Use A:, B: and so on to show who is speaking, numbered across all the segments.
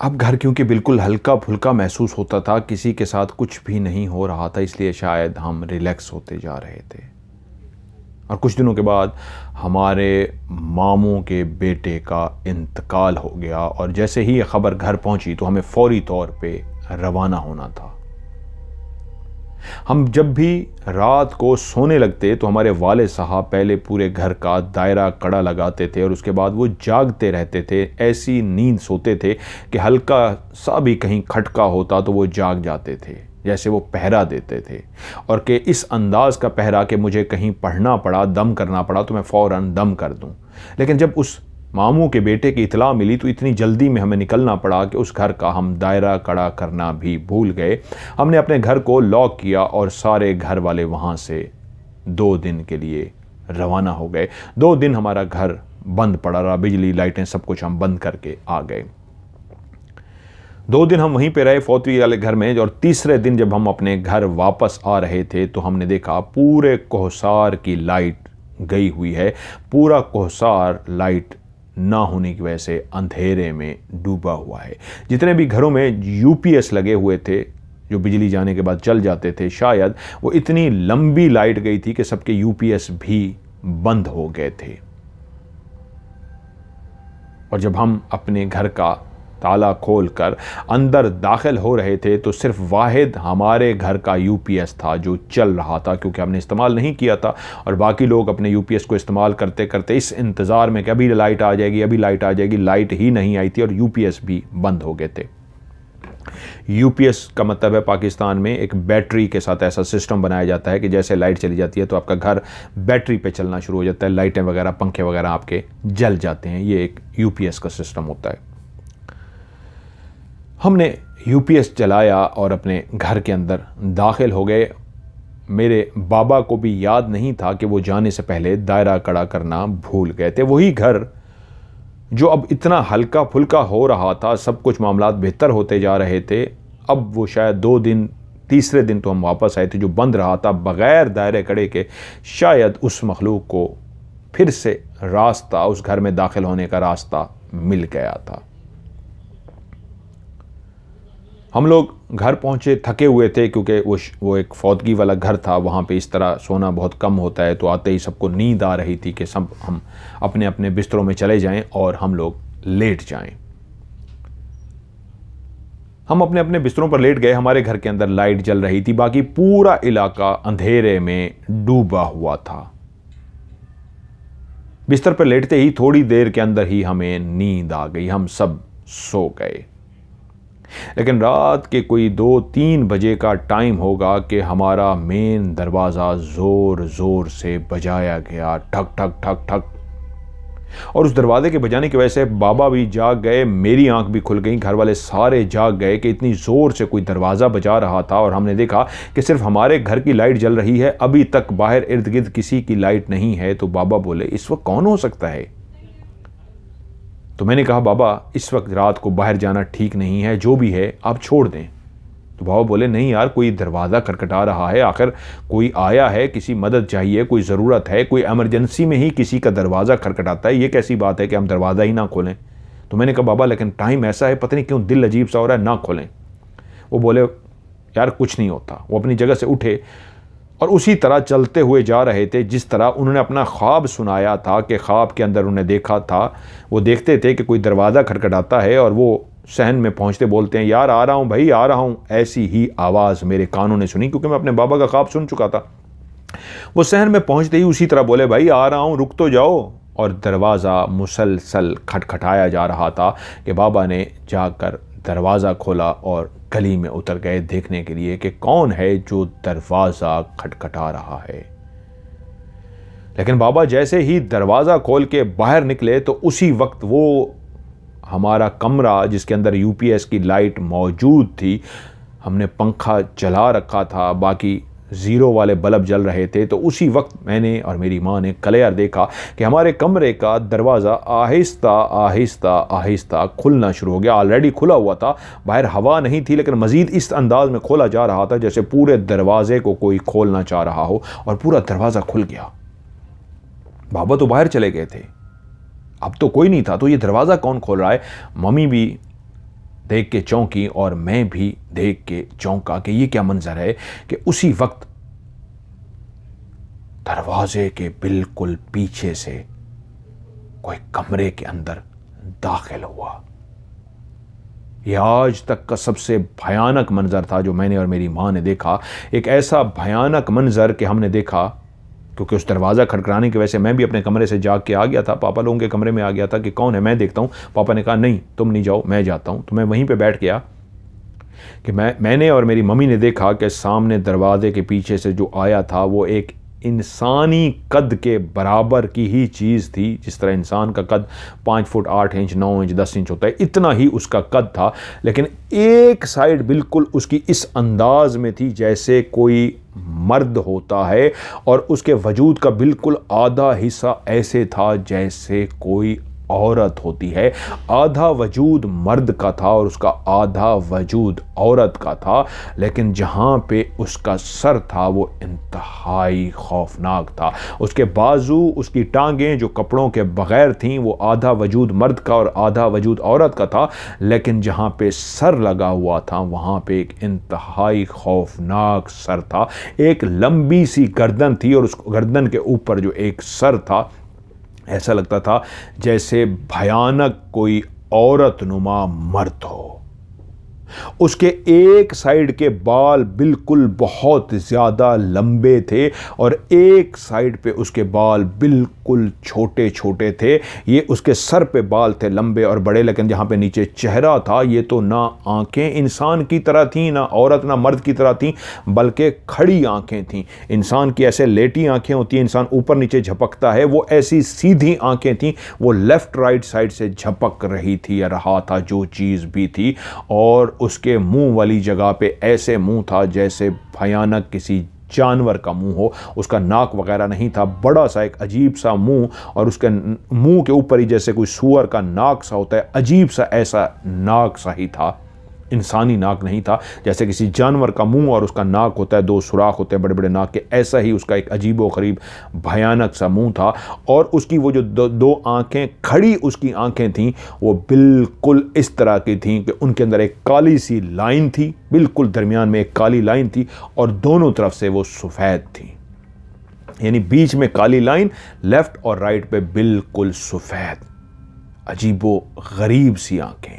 A: अब घर क्योंकि बिल्कुल हल्का फुल्का महसूस होता था, किसी के साथ कुछ भी नहीं हो रहा था, इसलिए शायद हम रिलैक्स होते जा रहे थे। और कुछ दिनों के बाद हमारे मामू के बेटे का इंतकाल हो गया और जैसे ही ये ख़बर घर पहुंची तो हमें फौरी तौर पे रवाना होना था। हम जब भी रात को सोने लगते तो हमारे वाले साहब पहले पूरे घर का दायरा कड़ा लगाते थे और उसके बाद वो जागते रहते थे। ऐसी नींद सोते थे कि हल्का सा भी कहीं खटका होता तो वो जाग जाते थे, जैसे वो पहरा देते थे। और कि इस अंदाज का पहरा कि मुझे कहीं पढ़ना पड़ा, दम करना पड़ा तो मैं फ़ौरन दम कर दूं। लेकिन जब उस मामू के बेटे की इतला मिली तो इतनी जल्दी में हमें निकलना पड़ा कि उस घर का हम दायरा कड़ा करना भी भूल गए। हमने अपने घर को लॉक किया और सारे घर वाले वहाँ से 2 दिन के लिए रवाना हो गए। 2 दिन हमारा घर बंद पड़ा रहा, बिजली लाइटें सब कुछ हम बंद करके आ गए। 2 दिन हम वहीं पे रहे फौतवी वाले घर में। और तीसरे दिन जब हम अपने घर वापस आ रहे थे तो हमने देखा पूरे कोहसार की लाइट गई हुई है। पूरा कोहसार लाइट ना होने की वजह से अंधेरे में डूबा हुआ है। जितने भी घरों में यूपीएस लगे हुए थे जो बिजली जाने के बाद चल जाते थे, शायद वो इतनी लंबी लाइट गई थी कि सबके यूपीएस भी बंद हो गए थे। और जब हम अपने घर का ताला खोलकर अंदर दाखिल हो रहे थे तो सिर्फ वाहिद हमारे घर का यूपीएस था जो चल रहा था, क्योंकि हमने इस्तेमाल नहीं किया था। और बाकी लोग अपने यूपीएस को इस्तेमाल करते करते इस इंतज़ार में कि अभी लाइट आ जाएगी, अभी लाइट आ जाएगी, लाइट ही नहीं आई थी और यूपीएस भी बंद हो गए थे। यूपीएस का मतलब है पाकिस्तान में एक बैटरी के साथ ऐसा सिस्टम बनाया जाता है कि जैसे लाइट चली जाती है तो आपका घर बैटरी पे चलना शुरू हो जाता है, लाइटें वगैरह पंखे वगैरह आपके जल जाते हैं। ये एक यूपीएस का सिस्टम होता है। हमने यूपीएस चलाया और अपने घर के अंदर दाखिल हो गए। मेरे बाबा को भी याद नहीं था कि वो जाने से पहले दायरा कड़ा करना भूल गए थे। वही घर जो अब इतना हल्का फुल्का हो रहा था, सब कुछ मामलात बेहतर होते जा रहे थे, अब वो शायद 2 दिन, तीसरे दिन तो हम वापस आए थे, जो बंद रहा था बग़ैर दायरे कड़े के, शायद उस मखलूक को फिर से रास्ता, उस घर में दाखिल होने का रास्ता मिल गया था। हम लोग घर पहुँचे थके हुए थे, क्योंकि वो एक फौतगी वाला घर था, वहाँ पे इस तरह सोना बहुत कम होता है। तो आते ही सबको नींद आ रही थी कि सब हम अपने अपने बिस्तरों में चले जाएं और हम लोग लेट जाएं। हम अपने अपने बिस्तरों पर लेट गए। हमारे घर के अंदर लाइट जल रही थी, बाकी पूरा इलाका अंधेरे में डूबा हुआ था। बिस्तर पर लेटते ही थोड़ी देर के अंदर ही हमें नींद आ गई, हम सब सो गए। लेकिन रात के कोई 2-3 बजे का टाइम होगा कि हमारा मेन दरवाज़ा ज़ोर ज़ोर से बजाया गया, ठक ठक ठक ठक। और उस दरवाजे के बजाने की वजह से बाबा भी जाग गए, मेरी आंख भी खुल गई, घर वाले सारे जाग गए कि इतनी ज़ोर से कोई दरवाज़ा बजा रहा था। और हमने देखा कि सिर्फ हमारे घर की लाइट जल रही है, अभी तक बाहर इर्द गिर्द किसी की लाइट नहीं है। तो बाबा बोले, इस वक्त कौन हो सकता है? तो मैंने कहा, बाबा इस वक्त रात को बाहर जाना ठीक नहीं है, जो भी है आप छोड़ दें। तो बाबा बोले, नहीं यार, कोई दरवाज़ा खटखटा रहा है, आखिर कोई आया है, किसी मदद चाहिए, कोई ज़रूरत है, कोई इमरजेंसी में ही किसी का दरवाज़ा खटखटाता है, ये कैसी बात है कि हम दरवाज़ा ही ना खोलें। तो मैंने कहा, बाबा लेकिन टाइम ऐसा है, पता नहीं क्यों दिल अजीब सा हो रहा है, ना खोलें। वो बोले, यार कुछ नहीं होता। वो अपनी जगह से उठे और उसी तरह चलते हुए जा रहे थे जिस तरह उन्होंने अपना ख्वाब सुनाया था कि ख्वाब के अंदर उन्होंने देखा था। वो देखते थे कि कोई दरवाज़ा खटखटाता है और वो सहन में पहुंचते बोलते हैं, यार आ रहा हूं भाई, आ रहा हूं। ऐसी ही आवाज़ मेरे कानों ने सुनी, क्योंकि मैं अपने बाबा का ख्वाब सुन चुका था। वो सहन में पहुंचते ही उसी तरह बोले, भाई आ रहा हूं, रुक तो जाओ। और दरवाज़ा मुसलसल खटखटाया जा रहा था कि बाबा ने जाकर दरवाज़ा खोला और गली में उतर गए देखने के लिए कि कौन है जो दरवाज़ा खटखटा रहा है। लेकिन बाबा जैसे ही दरवाज़ा खोल के बाहर निकले तो उसी वक्त वो हमारा कमरा जिसके अंदर यूपीएस की लाइट मौजूद थी, हमने पंखा चला रखा था, बाकी ज़ीरो वाले बल्ब जल रहे थे। तो उसी वक्त मैंने और मेरी माँ ने क्लियर देखा कि हमारे कमरे का दरवाज़ा आहिस्ता आहिस्ता आहिस्ता खुलना शुरू हो गया। ऑलरेडी खुला हुआ था, बाहर हवा नहीं थी, लेकिन मज़ीद इस अंदाज में खोला जा रहा था जैसे पूरे दरवाजे को कोई खोलना चाह रहा हो। और पूरा दरवाज़ा खुल गया। बाबा तो बाहर चले गए थे, अब तो कोई नहीं था, तो ये दरवाज़ा कौन खोल रहा है? मम्मी भी देख के चौंकी और मैं भी देख के चौंका कि ये क्या मंजर है कि उसी वक्त दरवाजे के बिल्कुल पीछे से कोई कमरे के अंदर दाखिल हुआ। यह आज तक का सबसे भयानक मंजर था जो मैंने और मेरी माँ ने देखा। एक ऐसा भयानक मंजर कि हमने देखा, क्योंकि उस दरवाज़ा खटखटाने की वजह से मैं भी अपने कमरे से जाग के आ गया था, पापा लोगों के कमरे में आ गया था कि कौन है, मैं देखता हूँ। पापा ने कहा नहीं तुम नहीं जाओ, मैं जाता हूँ। तो मैं वहीं पे बैठ गया कि मैंने और मेरी मम्मी ने देखा कि सामने दरवाजे के पीछे से जो आया था वो एक इंसानी कद के बराबर की ही चीज़ थी। जिस तरह इंसान का कद 5 फुट 8 इंच 9 इंच 10 इंच होता है, इतना ही उसका कद था। लेकिन एक साइड बिल्कुल उसकी इस अंदाज में थी जैसे कोई मर्द होता है, और उसके वजूद का बिल्कुल आधा हिस्सा ऐसे था जैसे कोई औरत होती है। आधा वजूद मर्द का था और उसका आधा वजूद औरत का था। लेकिन जहाँ पे उसका सर था वो इंतहाई खौफनाक था। उसके बाजू, उसकी टांगें जो कपड़ों के बगैर थीं, वो आधा वजूद मर्द का और आधा वजूद औरत का था। लेकिन जहाँ पे सर लगा हुआ था वहाँ पे एक इंतहाई खौफनाक सर था। एक लंबी सी गर्दन थी और उस गर्दन के ऊपर जो एक सर था, ऐसा लगता था जैसे भयानक कोई औरत नुमा मर्द हो। उसके एक साइड के बाल बिल्कुल बहुत ज़्यादा लंबे थे और एक साइड पे उसके बाल बिल्कुल छोटे छोटे थे। ये उसके सर पे बाल थे लंबे और बड़े, लेकिन जहाँ पे नीचे चेहरा था ये तो ना आंखें इंसान की तरह थीं, ना औरत ना मर्द की तरह थीं, बल्कि खड़ी आंखें थीं। इंसान की ऐसे लेटी आंखें होती हैं, इंसान ऊपर नीचे झपकता है, वो ऐसी सीधी आंखें थीं। वो लेफ़्ट राइट साइड से झपक रही थी या रहा था जो चीज़ भी थी। और उसके मुंह वाली जगह पे ऐसे मुंह था जैसे भयानक किसी जानवर का मुंह हो। उसका नाक वगैरह नहीं था, बड़ा सा एक अजीब सा मुंह, और उसके मुंह के ऊपर ही जैसे कोई सूअर का नाक सा होता है, अजीब सा ऐसा नाक सा ही था। इंसानी नाक नहीं था, जैसे किसी जानवर का मुंह और उसका नाक होता है, 2 सुराख होते हैं बड़े बड़े नाक के, ऐसा ही उसका एक अजीबो गरीब भयानक सा मुंह था। और उसकी वो जो दो आंखें, खड़ी उसकी आंखें थीं, वो बिल्कुल इस तरह की थीं कि उनके अंदर एक काली सी लाइन थी, बिल्कुल दरमियान में एक काली लाइन थी और दोनों तरफ से वो सफ़ेद थी। यानी बीच में काली लाइन, लेफ्ट और राइट पे बिल्कुल सफ़ेद, अजीबो गरीब सी आंखें।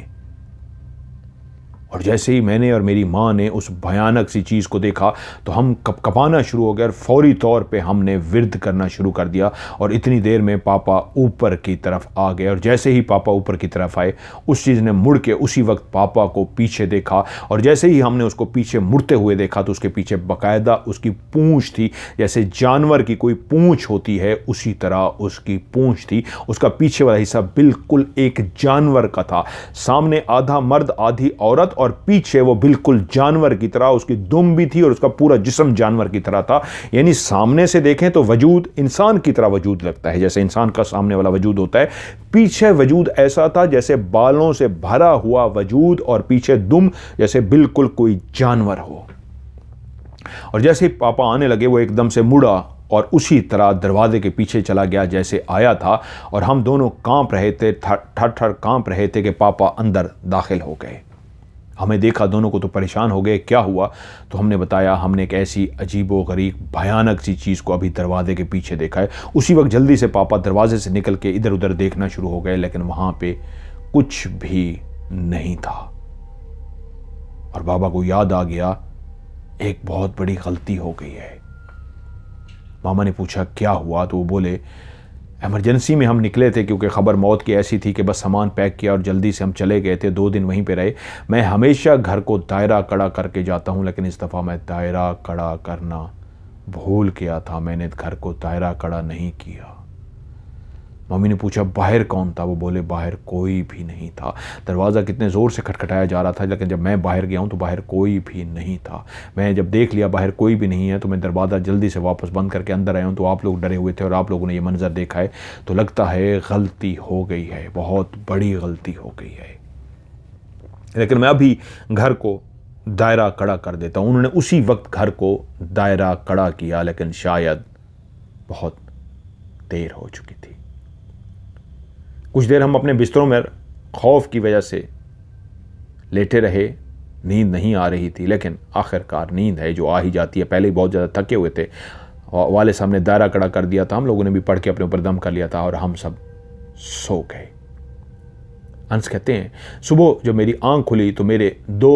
A: और जैसे ही मैंने और मेरी माँ ने उस भयानक सी चीज़ को देखा तो हम कपकपाना शुरू हो गए और फौरी तौर पे हमने विर्द करना शुरू कर दिया। और इतनी देर में पापा ऊपर की तरफ आ गए, और जैसे ही पापा ऊपर की तरफ आए उस चीज़ ने मुड़ के उसी वक्त पापा को पीछे देखा। और जैसे ही हमने उसको पीछे मुड़ते हुए देखा तो उसके पीछे बाकायदा उसकी पूँछ थी, जैसे जानवर की कोई पूँछ होती है उसी तरह उसकी पूँछ थी। उसका पीछे वाला हिस्सा बिल्कुल एक जानवर का था। सामने आधा मर्द आधी औरत, और पीछे वो बिल्कुल जानवर की तरह, उसकी दुम भी थी और उसका पूरा जिस्म जानवर की तरह था। यानी सामने से देखें तो वजूद इंसान की तरह वजूद लगता है, जैसे इंसान का सामने वाला वजूद होता है। पीछे वजूद ऐसा था जैसे बालों से भरा हुआ वजूद, और पीछे दुम जैसे बिल्कुल कोई जानवर हो। और जैसे ही पापा आने लगे वो एकदम से मुड़ा और उसी तरह दरवाजे के पीछे चला गया जैसे आया था। और हम दोनों कांप रहे थे, ठर ठर कांप रहे थे कि पापा अंदर दाखिल हो गए। हमें देखा दोनों को तो परेशान हो गए, क्या हुआ? तो हमने बताया हमने एक ऐसी अजीबो गरीब भयानक सी चीज़ को अभी दरवाजे के पीछे देखा है। उसी वक्त जल्दी से पापा दरवाजे से निकल के इधर उधर देखना शुरू हो गए, लेकिन वहाँ पे कुछ भी नहीं था। और बाबा को याद आ गया एक बहुत बड़ी गलती हो गई है। मामा ने पूछा क्या हुआ? तो वो बोले इमरजेंसी में हम निकले थे, क्योंकि ख़बर मौत की ऐसी थी कि बस सामान पैक किया और जल्दी से हम चले गए थे। 2 दिन वहीं पे रहे। मैं हमेशा घर को दायरा कड़ा करके जाता हूँ, लेकिन इस दफ़ा मैं दायरा कड़ा करना भूल गया था। मैंने घर को दायरा कड़ा नहीं किया। मम्मी ने पूछा बाहर कौन था? वो बोले बाहर कोई भी नहीं था। दरवाज़ा कितने ज़ोर से खटखटाया जा रहा था, लेकिन जब मैं बाहर गया हूँ तो बाहर कोई भी नहीं था। मैं जब देख लिया बाहर कोई भी नहीं है तो मैं दरवाज़ा जल्दी से वापस बंद करके अंदर आया हूँ। तो आप लोग डरे हुए थे और आप लोगों ने ये मंज़र देखा है, तो लगता है गलती हो गई है, बहुत बड़ी गलती हो गई है। लेकिन मैं अभी घर को दायरा कड़ा कर देता हूँ। उन्होंने उसी वक्त घर को दायरा कड़ा किया, लेकिन शायद बहुत देर हो चुकी थी। कुछ देर हम अपने बिस्तरों में खौफ की वजह से लेटे रहे, नींद नहीं आ रही थी, लेकिन आखिरकार नींद है जो आ ही जाती है। पहले ही बहुत ज़्यादा थके हुए थे, वाले साहब ने दायरा कड़ा कर दिया था, हम लोगों ने भी पढ़ के अपने ऊपर दम कर लिया था और हम सब सो गए। अंस कहते हैं सुबह जब मेरी आंख खुली तो मेरे 2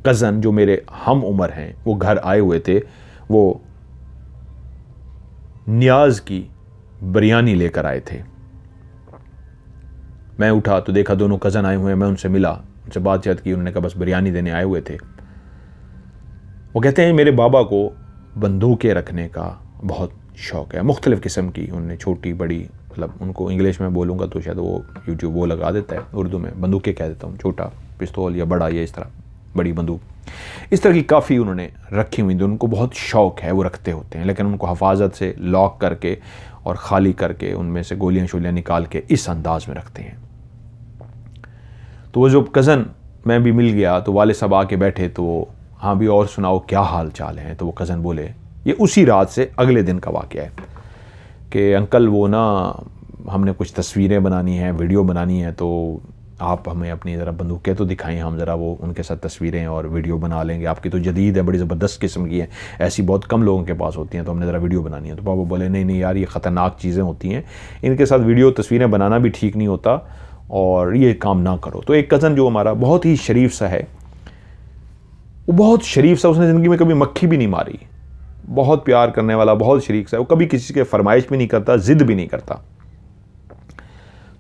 A: कज़न जो मेरे हम उम्र हैं वो घर आए हुए थे। वो नियाज की बिरयानी लेकर आए थे। मैं उठा तो देखा दोनों कज़न आए हुए हैं। मैं उनसे मिला, उनसे बातचीत की। उन्होंने कहा बस बिरयानी देने आए हुए थे। वो कहते हैं मेरे बाबा को बंदूकें रखने का बहुत शौक़ है, मुख्तलिफ़ किस्म की। उन्होंने छोटी बड़ी, मतलब उनको इंग्लिश में बोलूँगा तो शायद वो यूट्यूब वो लगा देता है, उर्दू में बंदूकें कह देता हूँ, छोटा पिस्तौल या बड़ा या इस तरह बड़ी बंदूक, इस तरह की काफ़ी उन्होंने रखी हुई थी। उनको बहुत शौक़ है, वो रखते होते हैं, लेकिन उनको हफाजत से लॉक करके और ख़ाली करके उनमें से गोलियाँ शोलियाँ निकाल के इस अंदाज में रखते हैं। तो वो जो कज़न मैं भी मिल गया तो वाले साहब आके बैठे तो हाँ भी और सुनाओ क्या हाल चाल है। तो वो कज़न बोले, ये उसी रात से अगले दिन का वाक़या है कि अंकल वो ना हमने कुछ तस्वीरें बनानी हैं, वीडियो बनानी है, तो आप हमें अपनी ज़रा बंदूकें तो दिखाएं, हम ज़रा वो उनके साथ तस्वीरें और वीडियो बना लेंगे। आपकी तो जदीद है, बड़ी ज़बरदस्त किस्म की है, ऐसी बहुत कम लोगों के पास होती हैं, तो हमने ज़रा वीडियो बनानी है। तो पापा बोले नहीं यार ये ख़तरनाक चीज़ें होती हैं, इनके साथ वीडियो तस्वीरें बनाना भी ठीक नहीं होता और ये काम ना करो। तो एक कज़न जो हमारा बहुत ही शरीफ सा है, वो बहुत शरीफ सा, उसने ज़िंदगी में कभी मक्खी भी नहीं मारी, बहुत प्यार करने वाला, बहुत शरीफ सा है, वो कभी किसी के फरमाइश भी नहीं करता, ज़िद भी नहीं करता,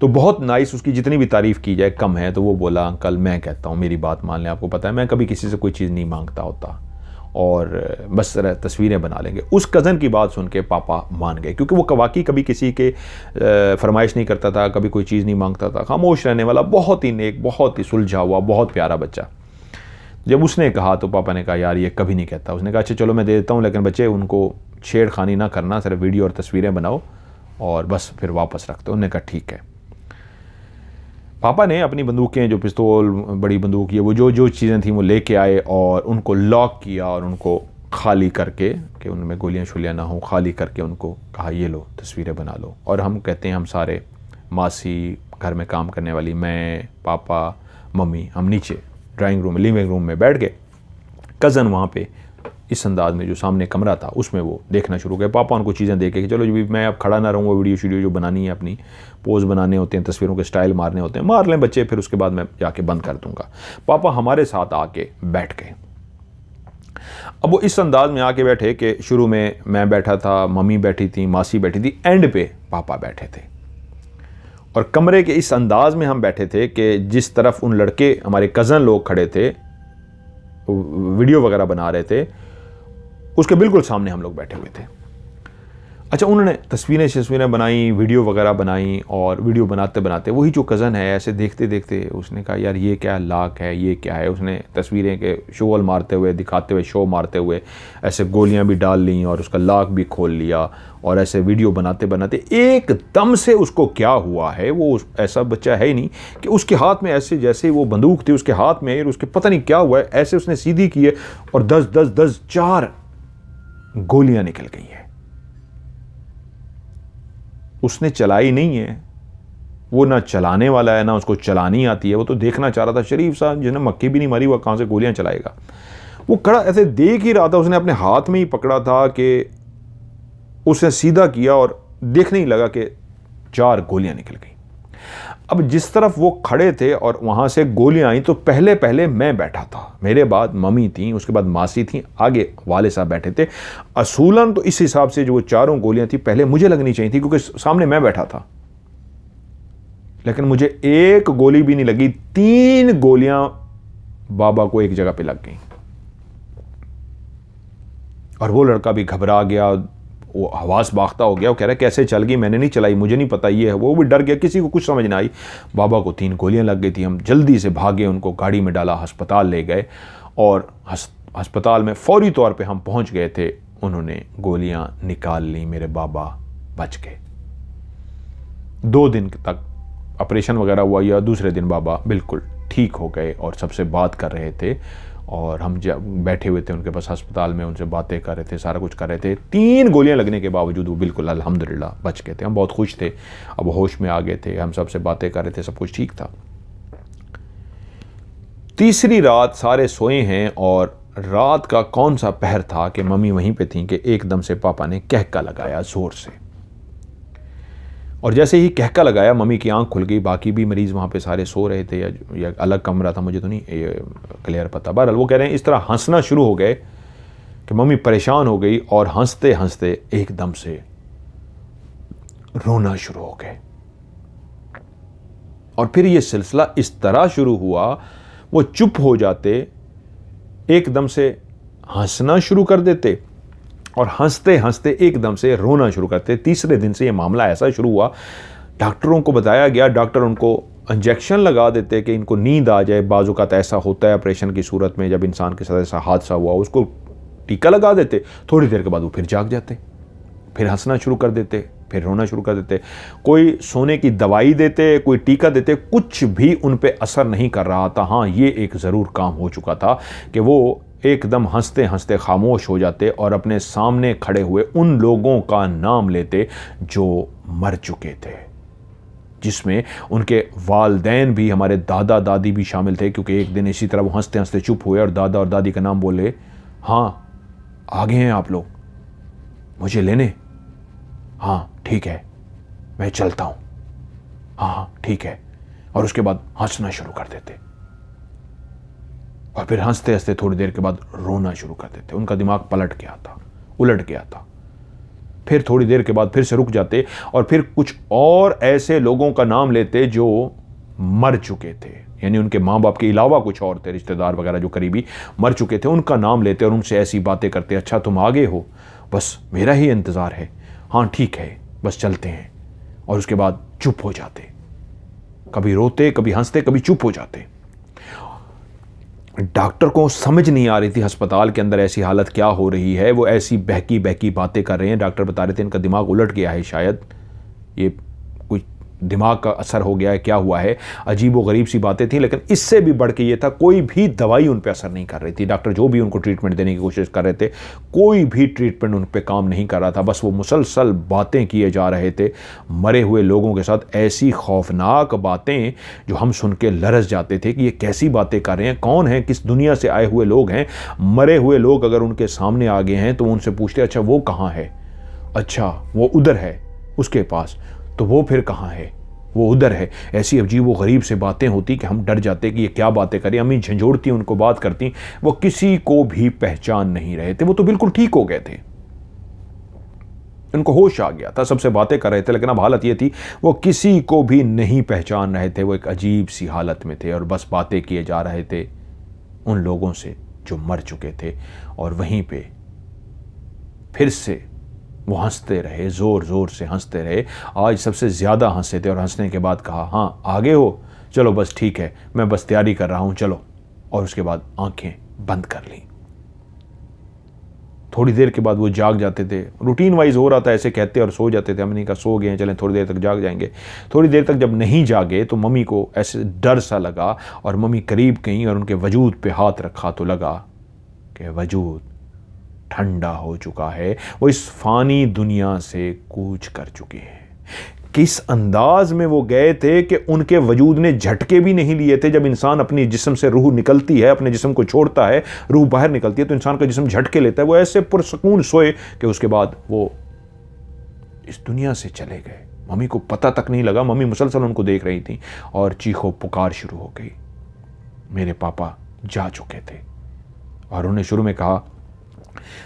A: तो बहुत नाइस, उसकी जितनी भी तारीफ़ की जाए कम है। तो वो बोला अंकल मैं कहता हूँ मेरी बात मान लें, आपको पता है मैं कभी किसी से कोई चीज़ नहीं मांगता होता और बस तस्वीरें बना लेंगे। उस कज़न की बात सुन के पापा मान गए, क्योंकि वो वाकई कभी किसी के फरमाइश नहीं करता था, कभी कोई चीज़ नहीं मांगता था, खामोश रहने वाला, बहुत ही नेक, बहुत ही सुलझा हुआ, बहुत प्यारा बच्चा। जब उसने कहा तो पापा ने कहा यार ये कभी नहीं कहता। उसने कहा अच्छा चलो मैं दे देता हूँ, लेकिन बच्चे उनको छेड़खानी ना करना, सिर्फ वीडियो और तस्वीरें बनाओ और बस फिर वापस रख दो। उन्होंने कहा ठीक है। पापा ने अपनी बंदूकें, जो पिस्तौल, बड़ी बंदूक, ये वो जो चीज़ें थी वो लेके आए और उनको लॉक किया और उनको खाली करके, कि उनमें गोलियां शोलियाँ ना हो, खाली करके उनको कहा ये लो तस्वीरें बना लो। और हम कहते हैं हम सारे, मासी, घर में काम करने वाली, मैं, पापा, मम्मी, हम नीचे ड्राइंग रूम, लिविंग रूम में बैठ गए। कज़न वहाँ पे इस अंदाज में जो सामने कमरा था उसमें वो देखना शुरू किया। पापा उनको चीज़ें देखे कि चलो जी मैं अब खड़ा ना रहूँ, वो वीडियो शीडियो जो बनानी है, अपनी पोज बनाने होते हैं, तस्वीरों के स्टाइल मारने होते हैं, मार लें बच्चे, फिर उसके बाद मैं जाके बंद कर दूँगा। पापा हमारे साथ आके बैठ गए। अब वो इस अंदाज में आके बैठे कि शुरू में मैं बैठा था, मम्मी बैठी थी, मासी बैठी थी, एंड पे पापा बैठे थे। और कमरे के इस अंदाज में हम बैठे थे कि जिस तरफ उन लड़के हमारे कज़न लोग खड़े थे, वीडियो वगैरह बना रहे थे, उसके बिल्कुल सामने हम लोग बैठे हुए थे। अच्छा, उन्होंने तस्वीरें बनाई, वीडियो वगैरह बनाई, और वीडियो बनाते बनाते वही जो कज़न है ऐसे देखते देखते उसने कहा यार ये क्या लाक है, ये क्या है। उसने तस्वीरें के शोल मारते हुए, दिखाते हुए, शो मारते हुए ऐसे गोलियां भी डाल ली और उसका लाक भी खोल लिया, और ऐसे वीडियो बनाते बनाते एकदम से उसको क्या हुआ है, वो ऐसा बच्चा है ही नहीं कि उसके हाथ में ऐसे जैसे वो बंदूक थी उसके हाथ में, उसके पता नहीं क्या हुआ है, ऐसे उसने सीधी की है और 10 4 गोलियां निकल गई है। उसने चलाई नहीं है, वो ना चलाने वाला है, ना उसको चलानी आती है, वो तो देखना चाह रहा था। शरीफ साहब जिसने मक्खी भी नहीं मारी, वह कहां से गोलियां चलाएगा। वो खड़ा ऐसे देख ही रहा था, उसने अपने हाथ में ही पकड़ा था कि उसने सीधा किया और देखने ही लगा कि 4 गोलियां निकल गई। अब जिस तरफ वो खड़े थे और वहां से गोलियां आई तो पहले पहले मैं बैठा था, मेरे बाद मम्मी थी, उसके बाद मासी थी, आगे वाले साहब बैठे थे। असूलन तो इस हिसाब से जो 4 गोलियां थी पहले मुझे लगनी चाहिए थी, क्योंकि सामने मैं बैठा था, लेकिन मुझे एक गोली भी नहीं लगी, 3 गोलियां बाबा को एक जगह पे लग गई। और वो लड़का भी घबरा गया, वो हवास बाख्ता हो गया, वो कह रहा है कैसे चल गई, मैंने नहीं चलाई, मुझे नहीं पता ये है। वो भी डर गया, किसी को कुछ समझ ना आई। बाबा को 3 गोलियां लग गई थी। हम जल्दी से भागे, उनको गाड़ी में डाला, अस्पताल ले गए, और अस्पताल में फौरी तौर पे हम पहुंच गए थे। उन्होंने गोलियां निकाल ली, मेरे बाबा बच गए। 2 दिन तक ऑपरेशन वगैरह हुआ, या दूसरे दिन बाबा बिल्कुल ठीक हो गए और सबसे बात कर रहे थे, और हम जब बैठे हुए थे उनके पास अस्पताल में, उनसे बातें कर रहे थे, सारा कुछ कर रहे थे। 3 गोलियां लगने के बावजूद वो बिल्कुल अल्हम्दुलिल्लाह बच गए थे। हम बहुत खुश थे, अब होश में आ गए थे, हम सबसे बातें कर रहे थे, सब कुछ ठीक था। तीसरी रात सारे सोए हैं और रात का कौन सा पहर था कि मम्मी वहीं पे थी कि एकदम से पापा ने कहका लगाया ज़ोर से। और जैसे ही कहका लगाया मम्मी की आंख खुल गई। बाकी भी मरीज़ वहाँ पे सारे सो रहे थे या अलग कमरा था, मुझे तो नहीं क्लियर पता। बहरहाल वो कह रहे हैं इस तरह हंसना शुरू हो गए कि मम्मी परेशान हो गई और हंसते हंसते एकदम से रोना शुरू हो गए। और फिर ये सिलसिला इस तरह शुरू हुआ, वो चुप हो जाते, एकदम से हंसना शुरू कर देते और हंसते हंसते एकदम से रोना शुरू करते। तीसरे दिन से ये मामला ऐसा शुरू हुआ, डॉक्टरों को बताया गया, डॉक्टर उनको इंजेक्शन लगा देते कि इनको नींद आ जाए। बाज़-औक़ात ऐसा होता है ऑपरेशन की सूरत में, जब इंसान के साथ ऐसा हादसा हुआ उसको टीका लगा देते, थोड़ी देर के बाद वो फिर जाग जाते, फिर हंसना शुरू कर देते, फिर रोना शुरू कर देते। कोई सोने की दवाई देते, कोई टीका देते, कुछ भी उन पे असर नहीं कर रहा था। हाँ, ये एक ज़रूर काम हो चुका था कि वो एकदम हंसते हंसते खामोश हो जाते और अपने सामने खड़े हुए उन लोगों का नाम लेते जो मर चुके थे, जिसमें उनके वालदैन भी, हमारे दादा दादी भी शामिल थे। क्योंकि एक दिन इसी तरह वो हंसते हंसते चुप हुए और दादा और दादी का नाम बोले, हाँ आगे हैं आप लोग मुझे लेने, हाँ ठीक है मैं चलता हूँ, हाँ ठीक है। और उसके बाद हंसना शुरू कर देते और फिर हंसते हंसते थोड़ी देर के बाद रोना शुरू कर देते। उनका दिमाग पलट गया था, उलट गया था। फिर थोड़ी देर के बाद फिर से रुक जाते और फिर कुछ और ऐसे लोगों का नाम लेते जो मर चुके थे, यानी उनके माँ बाप के अलावा कुछ और थे, रिश्तेदार वगैरह जो करीबी मर चुके थे, उनका नाम लेते और उनसे ऐसी बातें करते, अच्छा तुम आगे हो, बस मेरा ही इंतज़ार है, हाँ ठीक है बस चलते हैं। और उसके बाद चुप हो जाते, कभी रोते, कभी हंसते, कभी चुप हो जाते। डॉक्टर को समझ नहीं आ रही थी अस्पताल के अंदर ऐसी हालत क्या हो रही है। वो ऐसी बहकी बहकी बातें कर रहे हैं। डॉक्टर बता रहे थे इनका दिमाग उलट गया है, शायद ये कुछ दिमाग का असर हो गया है, क्या हुआ है। अजीब व गरीब सी बातें थी, लेकिन इससे भी बढ़ के ये था कोई भी दवाई उन पे असर नहीं कर रही थी। डॉक्टर जो भी उनको ट्रीटमेंट देने की कोशिश कर रहे थे, कोई भी ट्रीटमेंट उन पे काम नहीं कर रहा था। बस वो मुसलसल बातें किए जा रहे थे मरे हुए लोगों के साथ, ऐसी खौफनाक बातें जो हम सुन के लरस जाते थे कि ये कैसी बातें कर रहे हैं, कौन हैं, किस दुनिया से आए हुए लोग हैं। मरे हुए लोग अगर उनके सामने आ गए हैं तो उनसे पूछते अच्छा वो कहाँ है, अच्छा वो उधर है उसके पास, तो वो फिर कहाँ है, वो उधर है। ऐसी अजीब व गरीब से बातें होती कि हम डर जाते कि ये क्या बातें करें। अम्मी झंझोड़ती उनको बात करती, वो किसी को भी पहचान नहीं रहे थे। वो तो बिल्कुल ठीक हो गए थे, उनको होश आ गया था, सबसे बातें कर रहे थे, लेकिन अब हालत ये थी वो किसी को भी नहीं पहचान रहे थे। वो एक अजीब सी हालत में थे और बस बातें किए जा रहे थे उन लोगों से जो मर चुके थे। और वहीं पे फिर से वो हंसते रहे, ज़ोर ज़ोर से हंसते रहे। आज सबसे ज़्यादा हंसे थे और हंसने के बाद कहा, हाँ आगे हो, चलो बस ठीक है, मैं बस तैयारी कर रहा हूँ, चलो। और उसके बाद आंखें बंद कर ली। थोड़ी देर के बाद वो जाग जाते थे, रूटीन वाइज हो रहा था, ऐसे कहते और सो जाते थे। हमने कहा सो गए हैं, चलें थोड़ी देर तक जाग जाएंगे। थोड़ी देर तक जब नहीं जागे तो मम्मी को ऐसे डर सा लगा और मम्मी करीब गई और उनके वजूद पे हाथ रखा तो लगा कि वजूद ठंडा हो चुका है, वो इस फानी दुनिया से कूच कर चुके हैं। किस अंदाज में वो गए थे कि उनके वजूद ने झटके भी नहीं लिए थे। जब इंसान अपनी जिस्म से रूह निकलती है, अपने जिस्म को छोड़ता है, रूह बाहर निकलती है, तो इंसान का जिस्म झटके लेता है। वो ऐसे पुरसकून सोए कि उसके बाद वो इस दुनिया से चले गए। मम्मी को पता तक नहीं लगा, मम्मी मुसलसल उनको देख रही थी और चीखो पुकार शुरू हो गई। मेरे पापा जा चुके थे। और उन्होंने शुरू में कहा,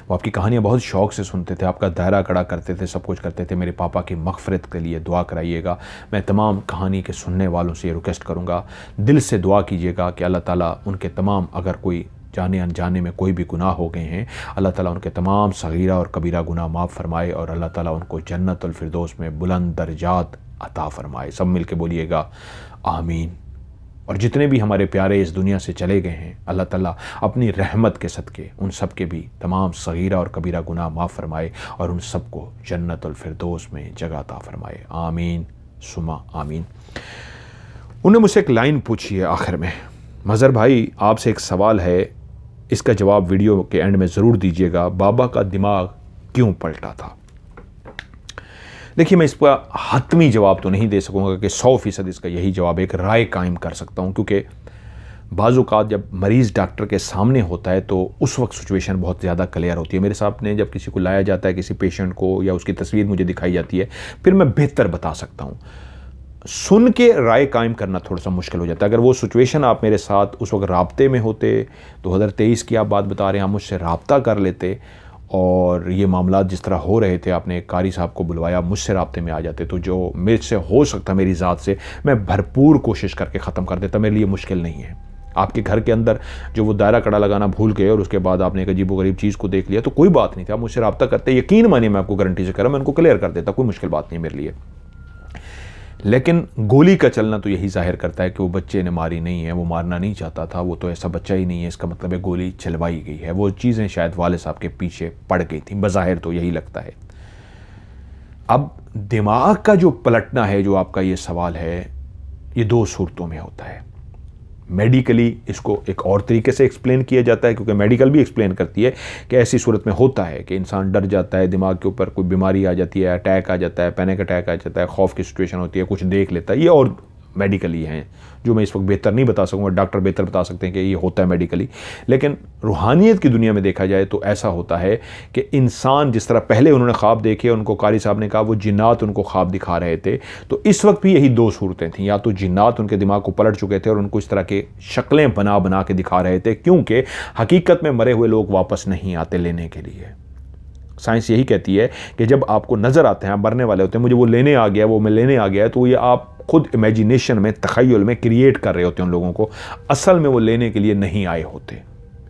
A: वो आपकी कहानियाँ बहुत शौक़ से सुनते थे, आपका दायरा खड़ा करते थे, सब कुछ करते थे। मेरे पापा की मग़फ़िरत के लिए दुआ कराइएगा। मैं तमाम कहानी के सुनने वालों से ये रिक्वेस्ट करूँगा, दिल से दुआ कीजिएगा कि अल्लाह ताला उनके तमाम, अगर कोई जाने अनजाने में कोई भी गुनाह हो गए हैं, अल्लाह ताला उनके तमाम सगीरा और कबीरा गुनाह माफ़ फरमाए और अल्लाह ताला उनको जन्नतुल फिरदौस में बुलंद दर्जात अता फरमाए। सब मिल के बोलिएगा आमीन। और जितने भी हमारे प्यारे इस दुनिया से चले गए हैं, अल्लाह ताला अपनी रहमत के सदके उन सब के भी तमाम सगीरा और कबीरा गुनाह माफ़ फरमाए और उन सबको जन्नतुल फिरदौस में जगह अता फरमाए। आमीन सुमा आमीन। उन्होंने मुझसे एक लाइन पूछी है आखिर में, मज़हर भाई आपसे एक सवाल है, इसका जवाब वीडियो के एंड में ज़रूर दीजिएगा। बाबा का दिमाग क्यों पलटा था? देखिए, मैं इसका हतमी जवाब तो नहीं दे सकूंगा कि 100% इसका यही जवाब है, एक राय कायम कर सकता हूं, क्योंकि बाज़ औक़ात जब मरीज़ डॉक्टर के सामने होता है तो उस वक्त सिचुएशन बहुत ज़्यादा क्लियर होती है। मेरे सामने जब किसी को लाया जाता है, किसी पेशेंट को, या उसकी तस्वीर मुझे दिखाई जाती है, फिर मैं बेहतर बता सकता हूँ। सुन के राय कायम करना थोड़ा सा मुश्किल हो जाता है। अगर वो सिचुएशन आप मेरे साथ उस वक्त राब्ते में होते, 2023 की आप बात बता रहे हैं, आप मुझसे राब्ता कर लेते और ये मामला जिस तरह हो रहे थे, आपने कारी साहब को बुलवाया, मुझसे राब्ते में आ जाते, तो जो मेरे से हो सकता मेरी ज़ात से, मैं भरपूर कोशिश करके ख़त्म कर देता। मेरे लिए मुश्किल नहीं है। आपके घर के अंदर जो वो दायरा कड़ा लगाना भूल गए और उसके बाद आपने एक अजीबोगरीब चीज़ को देख लिया, तो कोई बात नहीं थी, आप मुझसे रब्ता करते, यकीन मानिए मैं आपको गारंटी से कह रहा हूं, मैं उनको क्लियर कर देता, कोई मुश्किल बात नहीं मेरे लिए। लेकिन गोली का चलना तो यही जाहिर करता है कि वो बच्चे ने मारी नहीं है, वो मारना नहीं चाहता था, वो तो ऐसा बच्चा ही नहीं है, इसका मतलब है गोली चलवाई गई है। वो चीज़ें शायद वाले साहब के पीछे पड़ गई थी, बज़ाहिर तो यही लगता है। अब दिमाग का जो पलटना है, जो आपका ये सवाल है, ये दो सूरतों में होता है। मेडिकली इसको एक और तरीके से एक्सप्लेन किया जाता है, क्योंकि मेडिकल भी एक्सप्लेन करती है कि ऐसी सूरत में होता है कि इंसान डर जाता है, दिमाग के ऊपर कोई बीमारी आ जाती है, अटैक आ जाता है, पैनिक अटैक आ जाता है, खौफ की सिचुएशन होती है, कुछ देख लेता है। ये और मेडिकली हैं जो मैं इस वक्त बेहतर नहीं बता सकूँगा, डॉक्टर बेहतर बता सकते हैं कि ये होता है मेडिकली। लेकिन रूहानियत की दुनिया में देखा जाए तो ऐसा होता है कि इंसान जिस तरह पहले उन्होंने ख्वाब देखे, उनको कारी साहब ने कहा वो जिन्नात उनको ख्वाब दिखा रहे थे, तो इस वक्त भी यही दो सूरतें थीं। या तो जिन्नात उनके दिमाग को पलट चुके थे और उनको इस तरह के शक्लें बना बना के दिखा रहे थे, क्योंकि हकीकत में मरे हुए लोग वापस नहीं आते लेने के लिए। साइंस यही कहती है कि जब आपको नज़र आते हैं, आप मरने वाले होते हैं, मुझे वो लेने आ गया, वो मैं लेने आ गया, तो ये आप खुद इमेजिनेशन में, तख़य्युल में क्रिएट कर रहे होते हैं उन लोगों को, असल में वो लेने के लिए नहीं आए होते।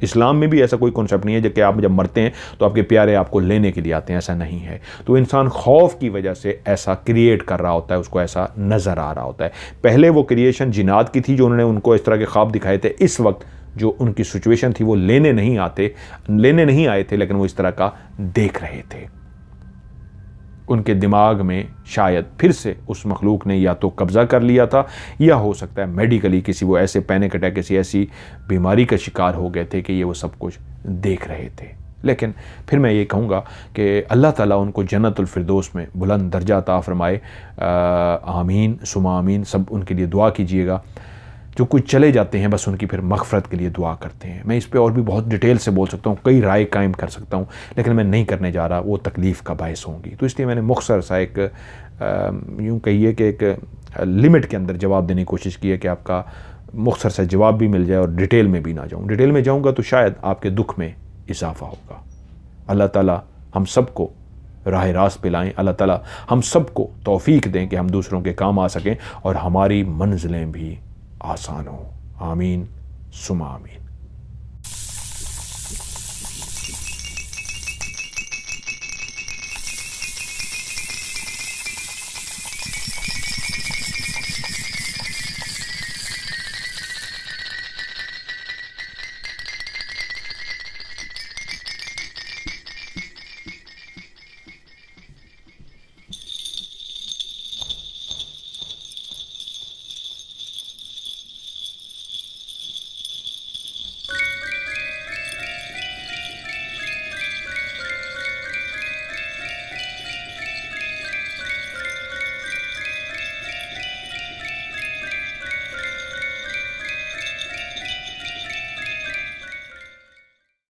A: इस्लाम में भी ऐसा कोई कॉन्सेप्ट नहीं है जबकि आप जब मरते हैं तो आपके प्यारे आपको लेने के लिए आते हैं, ऐसा नहीं है। तो इंसान खौफ की वजह से ऐसा क्रिएट कर रहा होता है, उसको ऐसा नज़र आ रहा होता है। पहले वो क्रिएशन जिन्नात की थी जो उन्होंने उनको इस तरह के ख्वाब दिखाए थे। इस वक्त जो उनकी सिचुएशन थी वो लेने नहीं आए थे, लेकिन वो इस तरह का देख रहे थे। उनके दिमाग में शायद फिर से उस मखलूक ने या तो कब्ज़ा कर लिया था, या हो सकता है मेडिकली किसी वो ऐसे पैनिक अटैक, किसी ऐसी बीमारी का शिकार हो गए थे कि ये वो सब कुछ देख रहे थे। लेकिन फिर मैं ये कहूँगा कि अल्लाह ताला उनको जन्नतुल फिरदौस में बुलंद दर्जा अता फरमाए। आमीन सुमा आमीन। सब उनके लिए दुआ कीजिएगा। जो कुछ चले जाते हैं बस उनकी फिर मग़फ़रत के लिए दुआ करते हैं। मैं इस पे और भी बहुत डिटेल से बोल सकता हूँ, कई राय कायम कर सकता हूँ, लेकिन मैं नहीं करने जा रहा, वो तकलीफ़ का बायस होंगी। तो इसलिए मैंने मुख्तसर सा एक यूँ कहिए कि एक लिमिट के अंदर जवाब देने की कोशिश की है कि आपका मुख्तसर सा जवाब भी मिल जाए और डिटेल में भी ना जाऊँ। डिटेल में जाऊँगा तो शायद आपके दुख में इजाफ़ा होगा। अल्लाह ताला हम सबको राह रास्त पे लाएँ। अल्लाह ताला हम सबको तौफ़ीक दें कि हम दूसरों के काम आ सकें और हमारी मंजिलें भी आसान हो। आमीन सुमा आमीन।